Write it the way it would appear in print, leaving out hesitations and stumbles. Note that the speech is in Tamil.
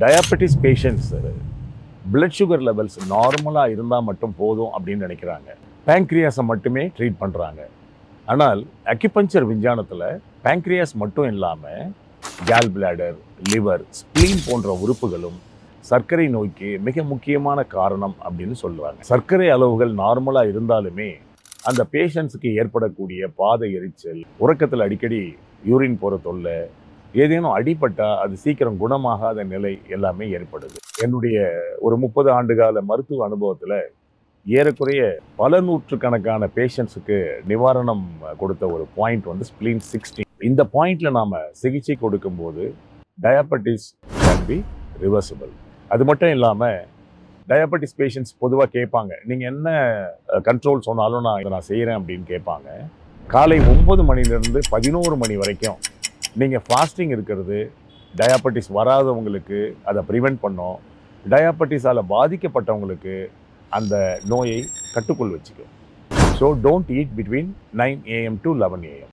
Diabetes patients blood sugar levels நார்மலாக இருந்தால் மட்டும் போதும் அப்படின்னு நினைக்கிறாங்க. பேங்க்ரியாஸை மட்டுமே ட்ரீட் பண்ணுறாங்க. ஆனால் அக்யூபஞ்சர் விஞ்ஞானத்தில் பேங்க்ரியாஸ் மட்டும் இல்லாமல் கேல் பிளாடர், லிவர், ஸ்ப்ளீன் போன்ற உறுப்புகளும் சர்க்கரை நோய்க்கு மிக முக்கியமான காரணம் அப்படின்னு சொல்லுவாங்க. சர்க்கரை அளவுகள் நார்மலாக இருந்தாலுமே அந்த பேஷண்ட்ஸுக்கு ஏற்படக்கூடிய பாத எரிச்சல், உறக்கத்தில் அடிக்கடி யூரின் போகிற தொல்லை, ஏதேனும் அடிபட்டால் அது சீக்கிரம் குணமாகாத நிலை எல்லாமே ஏற்படுது. என்னுடைய ஒரு 30 ஆண்டுகால மருத்துவ அனுபவத்தில் ஏறக்குறைய பல நூற்றுக்கணக்கான பேஷண்ட்ஸுக்கு நிவாரணம் கொடுத்த ஒரு பாயிண்ட் வந்து ஸ்ப்ளீன் 16. இந்த பாயிண்ட்ல நாம சிகிச்சை கொடுக்கும்போது டயபெட்டிஸ் கேன் பி ரிவர்சிபிள். அது மட்டும் இல்லாமல் டயபெட்டிஸ் பேஷண்ட்ஸ் பொதுவாக கேட்பாங்க, நீங்கள் என்ன கண்ட்ரோல் சொன்னாலும் நான் செய்கிறேன் அப்படின்னு கேட்பாங்க. காலை 9 மணிலேருந்து 11 மணி வரைக்கும் நீங்கள் ஃபாஸ்டிங் இருக்கிறது டயாபெட்டிஸ் வராதவங்களுக்கு அதை ப்ரிவெண்ட் பண்ணோம். டயாபெட்டிஸால் பாதிக்கப்பட்டவங்களுக்கு அந்த நோயை கட்டுக்குள் வச்சுக்கும். So don't eat between 9 AM to 11 AM.